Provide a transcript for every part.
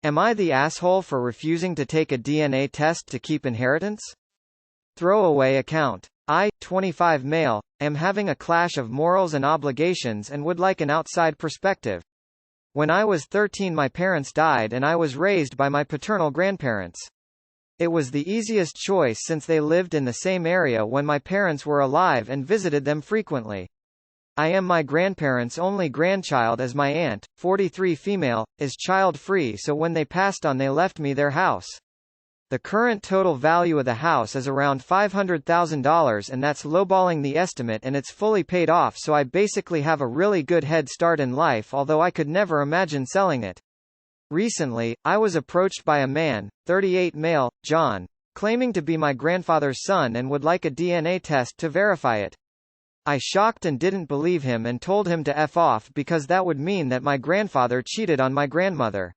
Am I the asshole for refusing to take a DNA test to keep inheritance? Throwaway account. I, 25 male, am having a clash of morals and obligations and would like an outside perspective. When I was 13 my parents died and I was raised by my paternal grandparents. It was the easiest choice since they lived in the same area when my parents were alive and visited them frequently. I am my grandparents' only grandchild as my aunt, 43 female, is child-free so when they passed on they left me their house. The current total value of the house is around $500,000 and that's lowballing the estimate and it's fully paid off so I basically have a really good head start in life although I could never imagine selling it. Recently, I was approached by a man, 38 male, John, claiming to be my grandfather's son and would like a DNA test to verify it. I shocked and didn't believe him and told him to F off because that would mean that my grandfather cheated on my grandmother.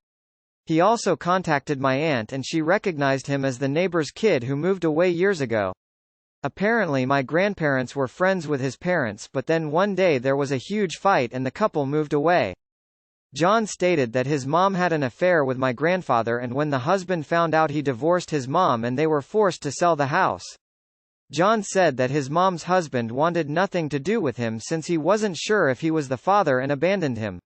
He also contacted my aunt and she recognized him as the neighbor's kid who moved away years ago. Apparently my grandparents were friends with his parents but then one day there was a huge fight and the couple moved away. John stated that his mom had an affair with my grandfather and when the husband found out he divorced his mom and they were forced to sell the house. John said that his mom's husband wanted nothing to do with him since he wasn't sure if he was the father and abandoned him.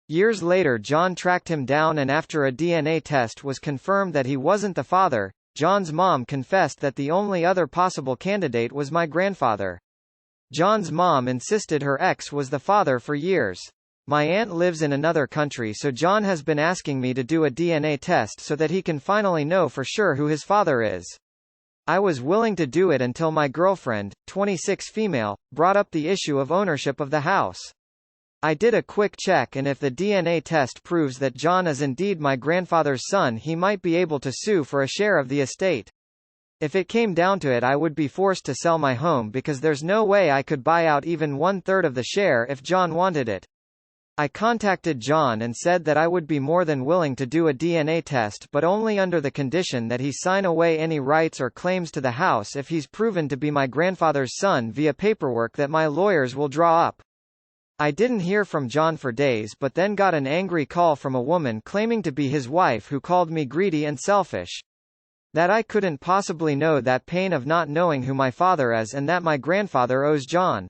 Years later John tracked him down and after a DNA test was confirmed that he wasn't the father, John's mom confessed that the only other possible candidate was my grandfather. John's mom insisted her ex was the father for years. My aunt lives in another country so John has been asking me to do a DNA test so that he can finally know for sure who his father is. I was willing to do it until my girlfriend, 26 female, brought up the issue of ownership of the house. I did a quick check and if the DNA test proves that John is indeed my grandfather's son he might be able to sue for a share of the estate. If it came down to it I would be forced to sell my home because there's no way I could buy out even 1/3 of the share if John wanted it. I contacted John and said that I would be more than willing to do a DNA test but only under the condition that he sign away any rights or claims to the house if he's proven to be my grandfather's son via paperwork that my lawyers will draw up. I didn't hear from John for days but then got an angry call from a woman claiming to be his wife who called me greedy and selfish. That I couldn't possibly know that pain of not knowing who my father is and that my grandfather owes John.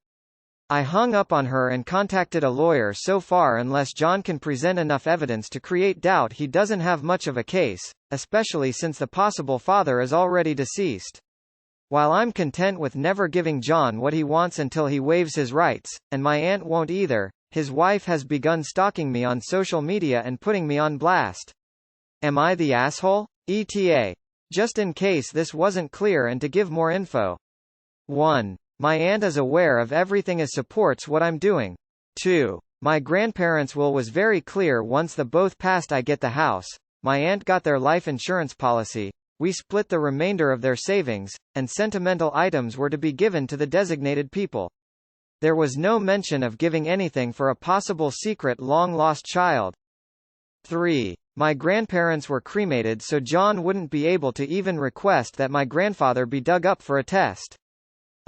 I hung up on her and contacted a lawyer so far unless John can present enough evidence to create doubt he doesn't have much of a case, especially since the possible father is already deceased. While I'm content with never giving John what he wants until he waives his rights, and my aunt won't either, his wife has begun stalking me on social media and putting me on blast. Am I the asshole? ETA. Just in case this wasn't clear and to give more info. 1. My aunt is aware of everything as supports what I'm doing. 2. My grandparents' will was very clear once the both passed I get the house, my aunt got their life insurance policy, we split the remainder of their savings, and sentimental items were to be given to the designated people. There was no mention of giving anything for a possible secret long-lost child. 3. My grandparents were cremated so John wouldn't be able to even request that my grandfather be dug up for a test.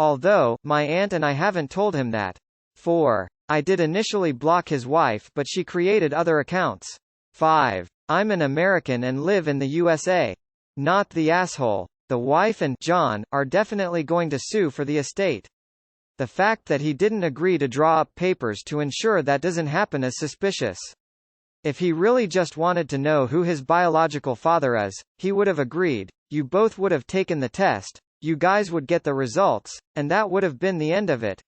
Although, my aunt and I haven't told him that. 4. I did initially block his wife but she created other accounts. 5. I'm an American and live in the USA. Not the asshole. The wife and John are definitely going to sue for the estate. The fact that he didn't agree to draw up papers to ensure that doesn't happen is suspicious. If he really just wanted to know who his biological father is, he would have agreed, you both would have taken the test, you guys would get the results, and that would have been the end of it.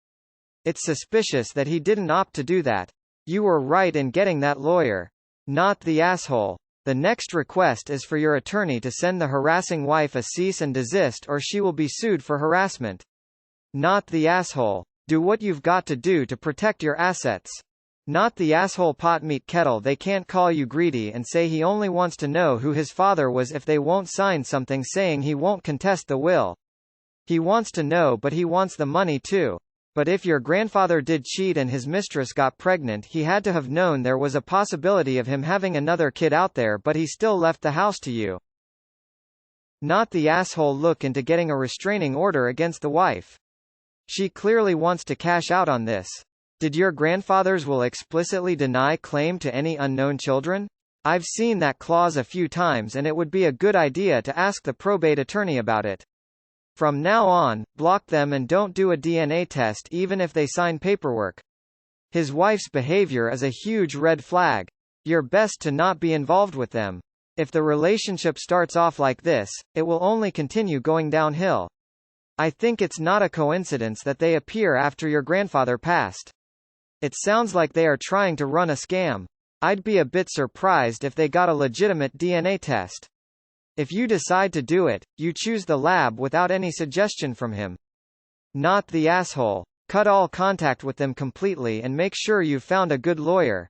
It's suspicious that he didn't opt to do that. You were right in getting that lawyer. Not the asshole. The next request is for your attorney to send the harassing wife a cease and desist or she will be sued for harassment. Not the asshole. Do what you've got to do to protect your assets. Not the asshole pot meat kettle. They can't call you greedy and say he only wants to know who his father was if they won't sign something saying he won't contest the will. He wants to know but he wants the money too. But if your grandfather did cheat and his mistress got pregnant he had to have known there was a possibility of him having another kid out there but he still left the house to you. Not the asshole. Look into getting a restraining order against the wife. She clearly wants to cash out on this. Did your grandfather's will explicitly deny claim to any unknown children? I've seen that clause a few times and it would be a good idea to ask the probate attorney about it. From now on, block them and don't do a DNA test even if they sign paperwork. His wife's behavior is a huge red flag. You're best to not be involved with them. If the relationship starts off like this, it will only continue going downhill. I think it's not a coincidence that they appear after your grandfather passed. It sounds like they are trying to run a scam. I'd be a bit surprised if they got a legitimate DNA test. If you decide to do it, you choose the lab without any suggestion from him. Not the asshole. Cut all contact with them completely and make sure you've found a good lawyer.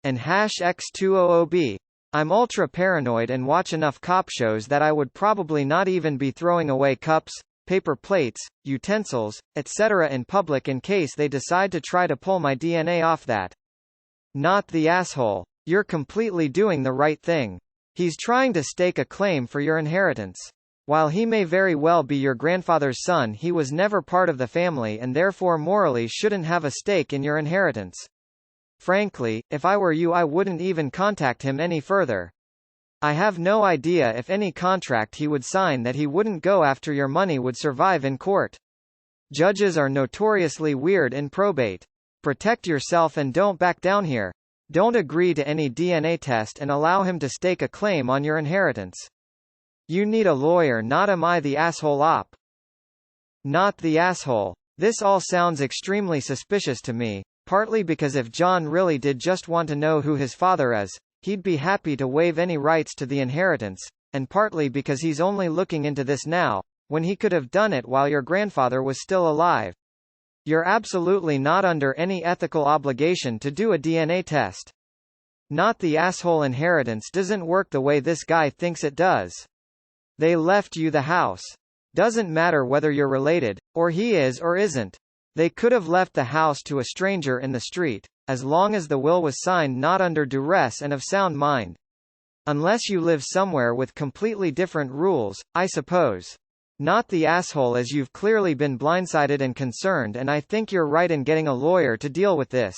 And #X200B. I'm ultra paranoid and watch enough cop shows that I would probably not even be throwing away cups, paper plates, utensils, etc. in public in case they decide to try to pull my DNA off that. Not the asshole. You're completely doing the right thing. He's trying to stake a claim for your inheritance. While he may very well be your grandfather's son, he was never part of the family and therefore morally shouldn't have a stake in your inheritance. Frankly, if I were you I wouldn't even contact him any further. I have no idea if any contract he would sign that he wouldn't go after your money would survive in court. Judges are notoriously weird in probate. Protect yourself and don't back down here. Don't agree to any DNA test and allow him to stake a claim on your inheritance. You need a lawyer, not am I the asshole op. Not the asshole. This all sounds extremely suspicious to me, partly because if John really did just want to know who his father is, he'd be happy to waive any rights to the inheritance, and partly because he's only looking into this now, when he could have done it while your grandfather was still alive. You're absolutely not under any ethical obligation to do a DNA test. Not the asshole. Inheritance doesn't work the way this guy thinks it does. They left you the house. Doesn't matter whether you're related, or he is or isn't. They could have left the house to a stranger in the street, as long as the will was signed not under duress and of sound mind. Unless you live somewhere with completely different rules, I suppose. Not the asshole, as you've clearly been blindsided and concerned, and I think you're right in getting a lawyer to deal with this.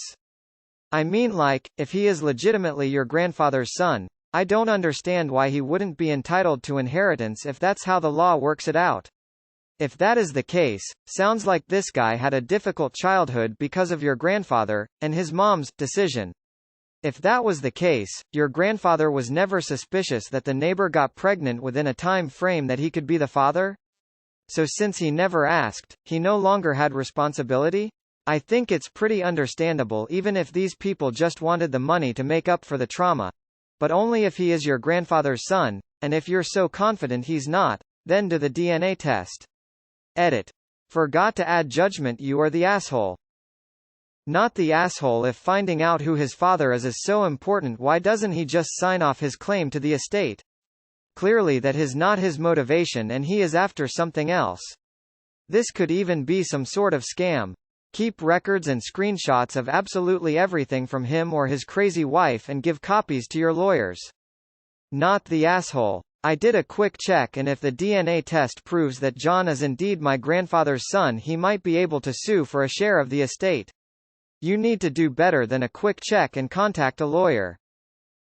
I mean, like, if he is legitimately your grandfather's son, I don't understand why he wouldn't be entitled to inheritance if that's how the law works it out. If that is the case, sounds like this guy had a difficult childhood because of your grandfather, and his mom's decision. If that was the case, your grandfather was never suspicious that the neighbor got pregnant within a time frame that he could be the father? So since he never asked, he no longer had responsibility? I think it's pretty understandable even if these people just wanted the money to make up for the trauma. But only if he is your grandfather's son, and if you're so confident he's not, then do the DNA test. Edit. Forgot to add judgment. You are the asshole. Not the asshole. If finding out who his father is so important, why doesn't he just sign off his claim to the estate? Clearly that is not his motivation and he is after something else. This could even be some sort of scam. Keep records and screenshots of absolutely everything from him or his crazy wife and give copies to your lawyers. Not the asshole. I did a quick check and if the DNA test proves that John is indeed my grandfather's son, he might be able to sue for a share of the estate. You need to do better than a quick check and contact a lawyer.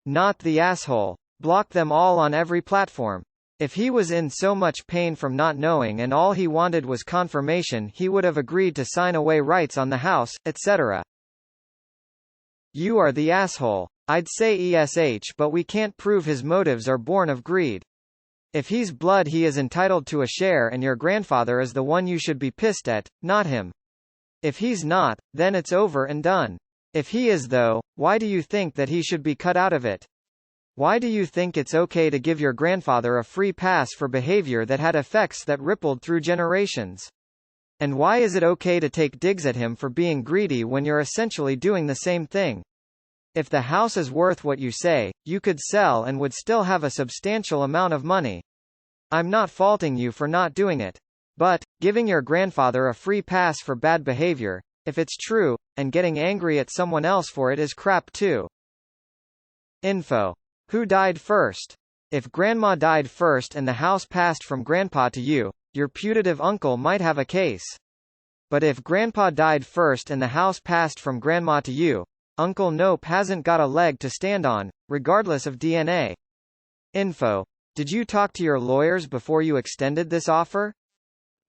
Not the asshole. Block them all on every platform. If he was in so much pain from not knowing and all he wanted was confirmation, he would have agreed to sign away rights on the house, etc. You are the asshole. I'd say ESH, but we can't prove his motives are born of greed. If he's blood, he is entitled to a share and your grandfather is the one you should be pissed at, not him. If he's not, then it's over and done. If he is though, why do you think that he should be cut out of it? Why do you think it's okay to give your grandfather a free pass for behavior that had effects that rippled through generations? And why is it okay to take digs at him for being greedy when you're essentially doing the same thing? If the house is worth what you say, you could sell and would still have a substantial amount of money. I'm not faulting you for not doing it. But, giving your grandfather a free pass for bad behavior, if it's true, and getting angry at someone else for it is crap too. Info. Who died first? If grandma died first and the house passed from grandpa to you, your putative uncle might have a case. But if grandpa died first and the house passed from grandma to you, Uncle Nope hasn't got a leg to stand on, regardless of DNA. Info. Did you talk to your lawyers before you extended this offer?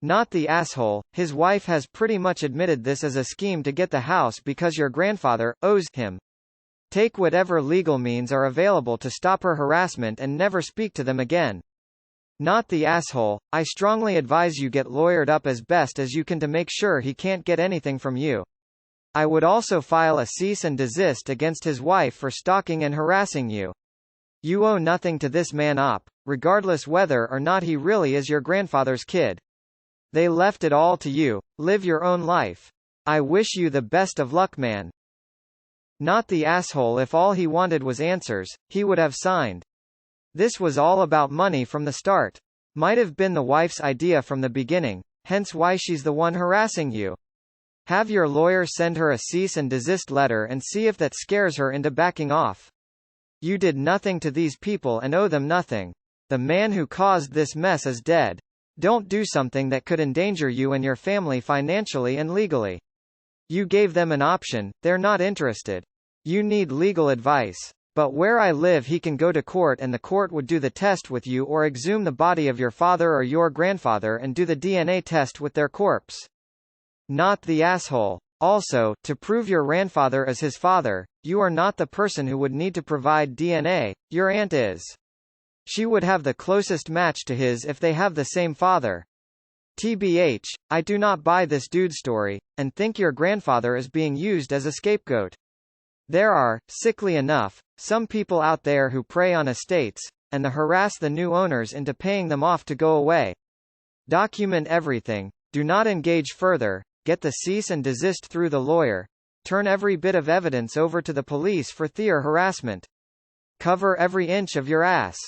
Not the asshole. His wife has pretty much admitted this as a scheme to get the house because your grandfather owes him. Take whatever legal means are available to stop her harassment and never speak to them again. Not the asshole. I strongly advise you get lawyered up as best as you can to make sure he can't get anything from you. I would also file a cease and desist against his wife for stalking and harassing you. You owe nothing to this man op, regardless whether or not he really is your grandfather's kid. They left it all to you. Live your own life. I wish you the best of luck, man. Not the asshole. If all he wanted was answers, he would have signed. This was all about money from the start. Might have been the wife's idea from the beginning, hence why she's the one harassing you. Have your lawyer send her a cease and desist letter and see if that scares her into backing off. You did nothing to these people and owe them nothing. The man who caused this mess is dead. Don't do something that could endanger you and your family financially and legally. You gave them an option, they're not interested. You need legal advice. But where I live he can go to court and the court would do the test with you or exhume the body of your father or your grandfather and do the DNA test with their corpse. Not the asshole. Also, to prove your grandfather is his father, you are not the person who would need to provide DNA, your aunt is. She would have the closest match to his if they have the same father. TBH, I do not buy this dude's story, and think your grandfather is being used as a scapegoat. There are, sickly enough, some people out there who prey on estates, and harass the new owners into paying them off to go away. Document everything, do not engage further, get the cease and desist through the lawyer, turn every bit of evidence over to the police for their harassment. Cover every inch of your ass.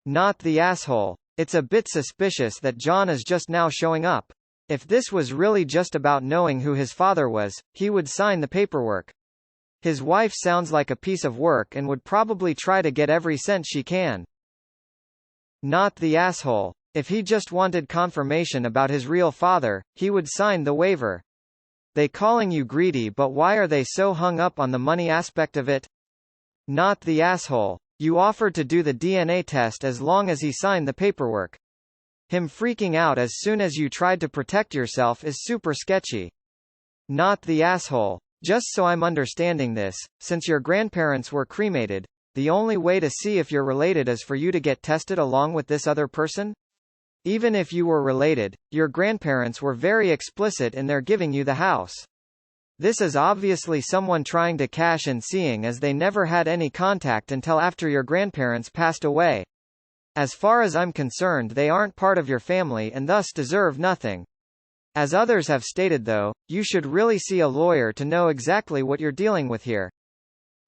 Not the asshole. It's a bit suspicious that John is just now showing up. If this was really just about knowing who his father was, he would sign the paperwork. His wife sounds like a piece of work and would probably try to get every cent she can. Not the asshole. If he just wanted confirmation about his real father, he would sign the waiver. They calling you greedy, but why are they so hung up on the money aspect of it? Not the asshole. You offered to do the DNA test as long as he signed the paperwork. Him freaking out as soon as you tried to protect yourself is super sketchy. Not the asshole. Just so I'm understanding this, since your grandparents were cremated, the only way to see if you're related is for you to get tested along with this other person? Even if you were related, your grandparents were very explicit in their giving you the house. This is obviously someone trying to cash in, seeing as they never had any contact until after your grandparents passed away. As far as I'm concerned, they aren't part of your family and thus deserve nothing. As others have stated though, you should really see a lawyer to know exactly what you're dealing with here.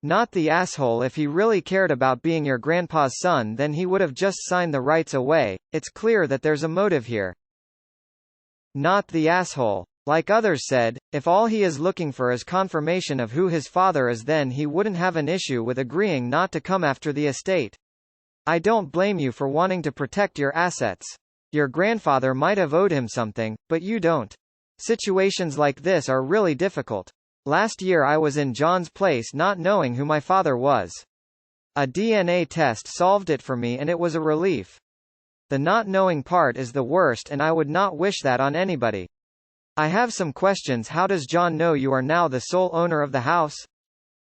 Not the asshole. If he really cared about being your grandpa's son, then he would have just signed the rights away. It's clear that there's a motive here. Not the asshole. Like others said, if all he is looking for is confirmation of who his father is, then he wouldn't have an issue with agreeing not to come after the estate. I don't blame you for wanting to protect your assets. Your grandfather might have owed him something, but you don't. Situations like this are really difficult. Last year I was in John's place not knowing who my father was. A DNA test solved it for me and it was a relief. The not knowing part is the worst and I would not wish that on anybody. I have some questions. How does John know you are now the sole owner of the house?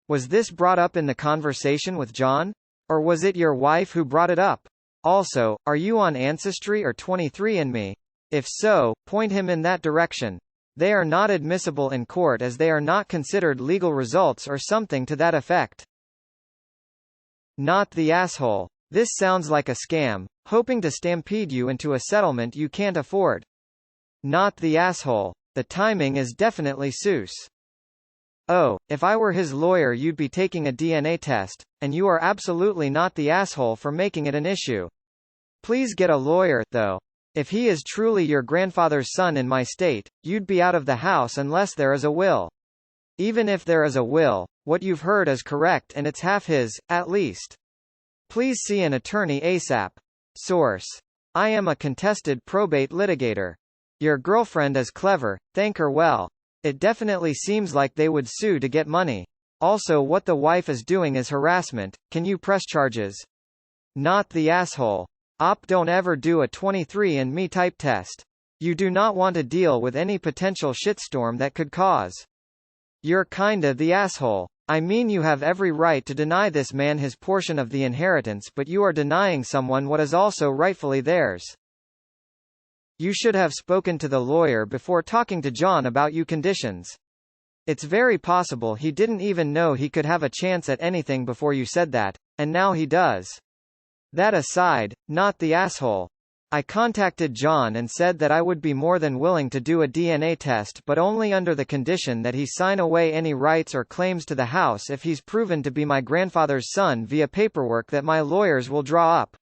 Was this brought up in the conversation with John? Or was it your wife who brought it up? Also, are you on Ancestry or 23andMe? If so, point him in that direction. They are not admissible in court as they are not considered legal results or something to that effect. Not the asshole. This sounds like a scam, hoping to stampede you into a settlement you can't afford. Not the asshole. The timing is definitely sus. Oh, if I were his lawyer you'd be taking a DNA test, and you are absolutely not the asshole for making it an issue. Please get a lawyer, though. If he is truly your grandfather's son in my state, you'd be out of the house unless there is a will. Even if there is a will, what you've heard is correct and it's half his, at least. Please see an attorney ASAP. Source. I am a contested probate litigator. Your girlfriend is clever, thank her well. It definitely seems like they would sue to get money. Also, what the wife is doing is harassment. Can you press charges? Not the asshole. Don't ever do a 23andMe type test. You do not want to deal with any potential shitstorm that could cause. You're kinda the asshole. I mean, you have every right to deny this man his portion of the inheritance, but you are denying someone what is also rightfully theirs. You should have spoken to the lawyer before talking to John about you conditions. It's very possible he didn't even know he could have a chance at anything before you said that, and now he does. That aside, not the asshole. I contacted John and said that I would be more than willing to do a DNA test, but only under the condition that he sign away any rights or claims to the house if he's proven to be my grandfather's son via paperwork that my lawyers will draw up.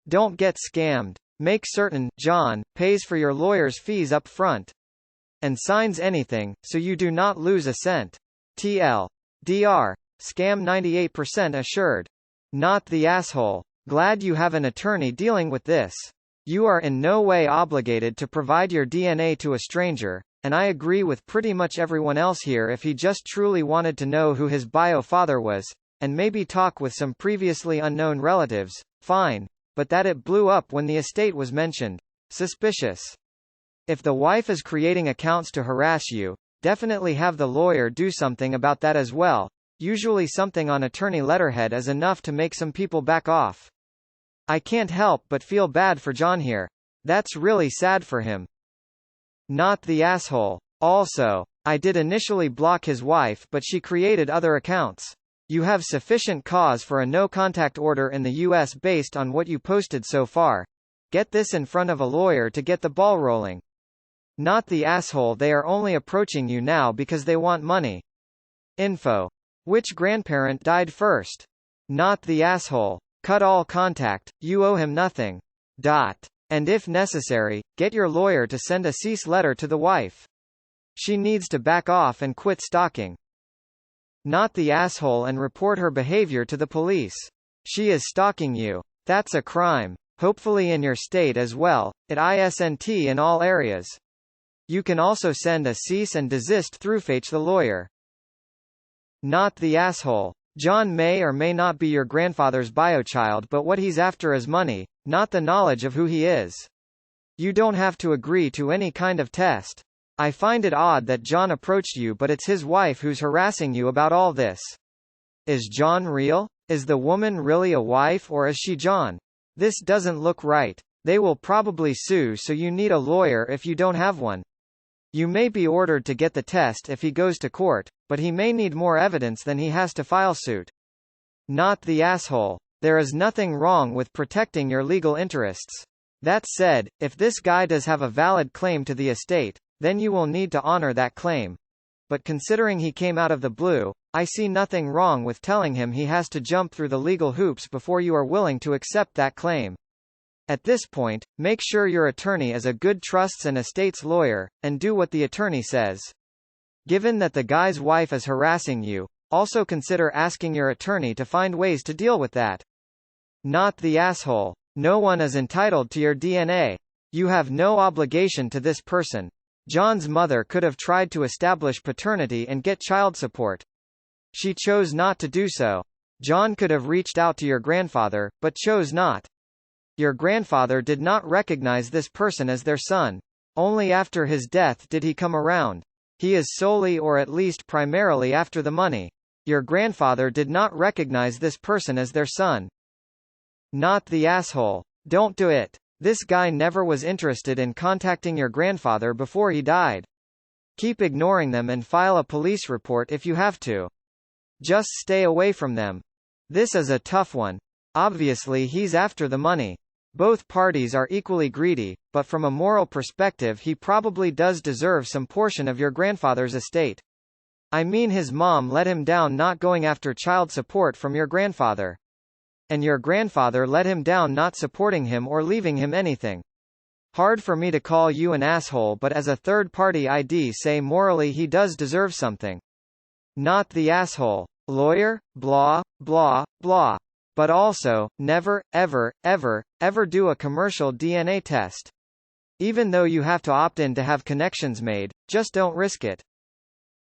Don't get scammed. Make certain John pays for your lawyer's fees up front. And signs anything, so you do not lose a cent. TL. Dr. Scam 98% assured. Not the asshole. Glad you have an attorney dealing with this. You are in no way obligated to provide your DNA to a stranger, and I agree with pretty much everyone else here. If he just truly wanted to know who his bio father was, and maybe talk with some previously unknown relatives, fine, but that it blew up when the estate was mentioned. Suspicious. If the wife is creating accounts to harass you, definitely have the lawyer do something about that as well. Usually something on attorney letterhead is enough to make some people back off. I can't help but feel bad for John here. That's really sad for him. Not the asshole. Also, I did initially block his wife, but she created other accounts. You have sufficient cause for a no-contact order in the US based on what you posted so far. Get this in front of a lawyer to get the ball rolling. Not the asshole. They are only approaching you now because they want money. Info. Which grandparent died first? Not the asshole. Cut all contact, you owe him nothing. And if necessary, get your lawyer to send a cease letter to the wife. She needs to back off and quit stalking. Not the asshole and report her behavior to the police. She is stalking you. That's a crime. Hopefully in your state as well, it isn't in all areas. You can also send a cease and desist through fetch the lawyer. Not the asshole. John may or may not be your grandfather's biochild, but what he's after is money, not the knowledge of who he is. You don't have to agree to any kind of test. I find it odd that John approached you, but it's his wife who's harassing you about all this. Is John real? Is the woman really a wife, or is she John? This doesn't look right. They will probably sue, so you need a lawyer if you don't have one. You may be ordered to get the test if he goes to court, but he may need more evidence than he has to file suit. Not the asshole. There is nothing wrong with protecting your legal interests. That said, if this guy does have a valid claim to the estate, then you will need to honor that claim. But considering he came out of the blue, I see nothing wrong with telling him he has to jump through the legal hoops before you are willing to accept that claim. At this point, make sure your attorney is a good trusts and estates lawyer, and do what the attorney says. Given that the guy's wife is harassing you, also consider asking your attorney to find ways to deal with that. Not the asshole. No one is entitled to your DNA. You have no obligation to this person. John's mother could have tried to establish paternity and get child support. She chose not to do so. John could have reached out to your grandfather, but chose not. Your grandfather did not recognize this person as their son. Only after his death did he come around. He is solely or at least primarily after the money. Your grandfather did not recognize this person as their son. Not the asshole. Don't do it. This guy never was interested in contacting your grandfather before he died. Keep ignoring them and file a police report if you have to. Just stay away from them. This is a tough one. Obviously he's after the money. Both parties are equally greedy, but from a moral perspective he probably does deserve some portion of your grandfather's estate. I mean, his mom let him down not going after child support from your grandfather. And your grandfather let him down not supporting him or leaving him anything. Hard for me to call you an asshole, but as a third-party ID say morally he does deserve something. Not the asshole. Lawyer, blah, blah, blah. But also, never, ever, ever, ever do a commercial DNA test. Even though you have to opt in to have connections made, just don't risk it.